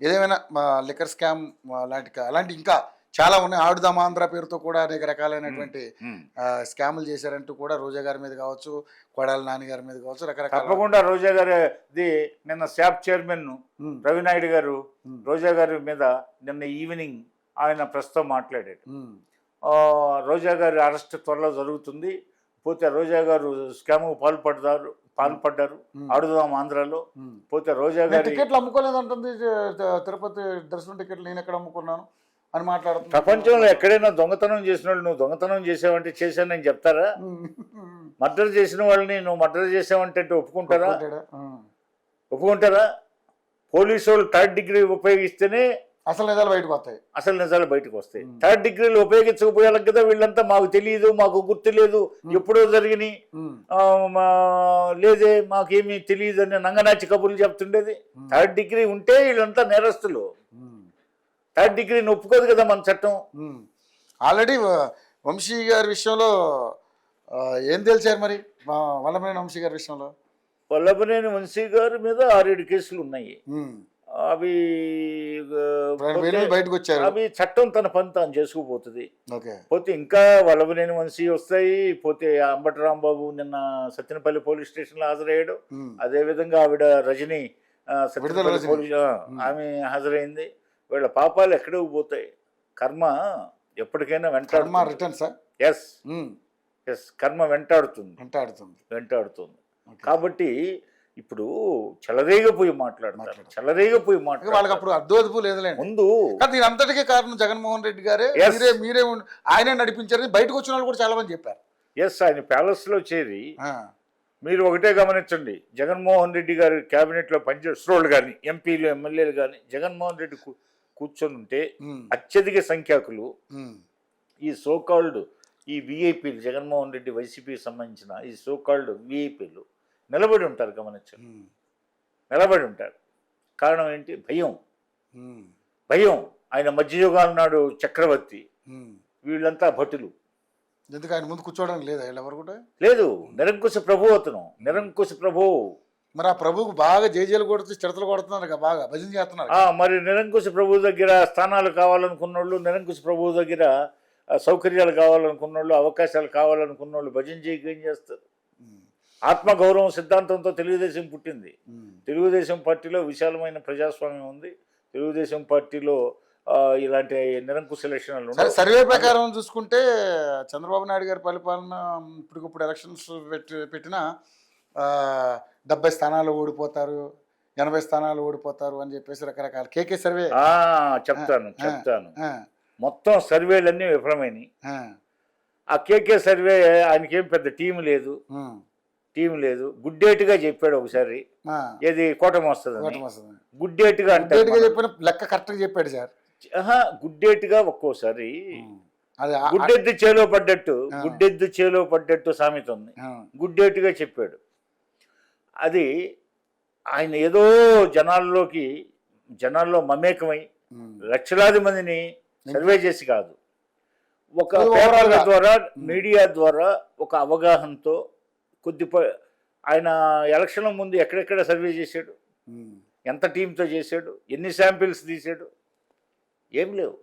ఏదేమైనా మా liquor scam అలాంటి ఇంకా చాలా ఉన్నాయి. ఆడుదాం ఆంధ్ర పేరుతో కూడా అనేక రకాలైనటువంటి ఉమ్. స్కాములు చేశారంటూ కూడా రోజా గారి మీద కావచ్చు, కొడాలి నాని గారి మీద కావచ్చు, రకరకాల. తప్పకుండా రోజా గారిది నిన్న శాప్ చైర్మన్ ఉమ్, రవినాయుడు గారు ఉమ్, రోజా గారి మీద నిన్న ఈవినింగ్ ఆయన ప్రస్తుతం మాట్లాడాడు. ఉమ్, రోజా గారి అరెస్ట్ త్వరలో జరుగుతుంది. పోతే రోజా గారు స్కామ్కు పాల్పడ్డారు ఉమ్, ఆడుదాం ఆంధ్రాలో. ఉమ్. పోతే రోజా నేను గారి టికెట్లు అమ్ముకోలేదంటుంది. తిరుపతి దర్శనం టికెట్లు నేను ఎక్కడ అమ్ముకున్నాను అని మాట్లాడుతుంది. ప్రపంచంలో ఎక్కడైనా దొంగతనం చేసిన వాళ్ళు నువ్వు దొంగతనం చేసావంటే చేశానని చెప్తారా? మర్డర్ చేసిన వాళ్ళని నువ్వు మర్డర్ చేసావంటే ఒప్పుకుంటారా? ఒప్పుకుంటారా? పోలీసు వాళ్ళు థర్డ్ డిగ్రీ ఉపయోగిస్తేనే అసలు నిజాలు బయటకు వస్తాయి. అసలు నిజాలు బయటకు వస్తాయి. థర్డ్ డిగ్రీలు ఉపయోగించకపోయాలి కదా వీళ్ళంతా. మాకు తెలియదు, మాకు గుర్తు లేదు, ఎప్పుడో జరిగినాయి, లేదే మాకేమీ తెలియదు అని నంగనాచి కబుర్లు చెప్తుండేది. థర్డ్ డిగ్రీ ఉంటే వీళ్ళంతా నేరస్తులు. థర్డ్ డిగ్రీని ఒప్పుకోదు కదా మన చట్టం. ఆల్రెడీ వంశీ గారి విషయంలో ఏం తెలిసారు మరి? వల్లభనేని వంశీ గారి విషయంలో వల్లభనేని వంశీ గారి మీద 6-7 కేసులు ఉన్నాయి. అవి బయటకు వచ్చారు. అవి చట్టం తన పని తాను చేసుకుపోతుంది. ఓకే. పోతే ఇంకా వల్లభనేని వంశీ వస్తాయి. పోతే అంబటి రాంబాబు నిన్న సత్తెనపల్లి పోలీస్ స్టేషన్లో హాజరయ్యాడు. అదేవిధంగా ఆవిడ రజని సత్తెనపల్లి పోలీస్ ఆమె హాజరైంది. వీళ్ళ పాపాలు ఎక్కడికి పోతాయి? కర్మ ఎప్పటికైనా వెంటాడుతుంది. ఎస్ కర్మ వెంటాడుతుంది. కాబట్టి ఇప్పుడు చెలరేగిపోయి మాట్లాడతారు. వాళ్ళకి అప్పుడు అడ్డోదుపు లేదులే ముందు. దీని అంతటికే కారణం జగన్మోహన్ రెడ్డి గారే. మీరే ఆయనే నడిపించారని బయటకు వచ్చిన వాళ్ళు కూడా చాలా మంది చెప్పారు. ఎస్ ఆయన ప్యాలెస్ లో చేరి మీరు ఒకటే గమనించండి, జగన్మోహన్ రెడ్డి గారి క్యాబినెట్ లో పనిచేసిన వాళ్ళు కానీ ఎంపీలు ఎమ్మెల్యేలు కానీ జగన్మోహన్ రెడ్డి కూర్చొని ఉంటే అత్యధిక సంఖ్యాకులు ఈ సోకాల్డ్ ఈ విఐపీలు జగన్మోహన్ రెడ్డి వైసీపీకి సంబంధించిన ఈ సోకాల్డ్ విఐపీలు నిలబడి ఉంటారు. గమనించండి, నిలబడి ఉంటారు. కారణం ఏంటి? భయం. ఆయన మధ్యయుగాల నాడు చక్రవర్తి, వీళ్ళంతా భటులు. ఎందుకు ఆయన ముందు కూర్చోవడానికి లేదా ఎవరు కూడా లేదు. నిరంకుశ ప్రభు అతను, నిరంకుశ ప్రభు. మరి ఆ ప్రభుకు బాగా జేజేలు కొడుతూ చిడతలు కొడుతున్నారు, బాగా భజన చేస్తున్నారు. మరి నిరంకుశ ప్రభు దగ్గర స్థానాలు కావాలనుకున్నోళ్ళు, నిరంకుశ ప్రభు దగ్గర సౌకర్యాలు కావాలనుకున్నోళ్ళు, అవకాశాలు కావాలనుకున్నోళ్ళు భజన చేయక ఏం చేస్తారు? ఆత్మగౌరవం సిద్ధాంతంతో తెలుగుదేశం పుట్టింది. తెలుగుదేశం పార్టీలో విశాలమైన ప్రజాస్వామ్యం ఉంది. తెలుగుదేశం పార్టీలో ఇలాంటి నిరంకుశ ఎలక్షన్లు. సర్వే ప్రకారం చూసుకుంటే చంద్రబాబు నాయుడు గారి పరిపాలన ఇప్పటికిప్పుడు ఎలక్షన్స్ పెట్టినా 70 స్థానాలు ఓడిపోతారు, 80 స్థానాలు ఓడిపోతారు అని చెప్పేసి రకరకాల కేకే సర్వే. చెప్తాను మొత్తం సర్వేలన్నీ విఫలమైనవి. ఆ కేకే సర్వే ఆయనకేం పెద్ద టీం లేదు. గుడ్డేటుగా చెప్పాడు ఒకసారి. ఏది కోటమి వస్తుంది గుడ్డేటుగా అంటే చెప్పిన లెక్క కరెక్ట్ గా చెప్పాడు సార్. గుడ్డేటుగా ఒక్కోసారి గుడ్డెద్దు చేలో పడ్డట్టు సామెత ఉంది. గుడ్డేటుగా చెప్పాడు. అది ఆయన ఏదో జనాల్లో మమేకమై లక్షలాది మందిని సర్వే చేసి కాదు, ఒక పేపర్ల ద్వారా మీడియా ద్వారా ఒక అవగాహనతో ఆయన ఎలక్షన్ల ముందు ఎక్కడెక్కడ సర్వే చేశాడు, ఎంత టీంతో చేశాడు, ఎన్ని శాంపిల్స్ తీశాడు, ఏం లేవు.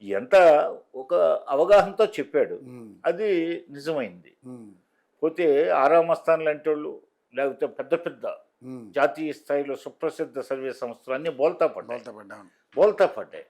ఎంత ఒక అవగాహనతో చెప్పాడు, అది నిజమైంది. పోతే ఆరామస్థాన్ లాంటి వాళ్ళు, లేకపోతే పెద్ద పెద్ద జాతీయ స్థాయిలో సుప్రసిద్ధ సర్వే సంస్థలు అన్నీ బోల్తా పడ్డాయి.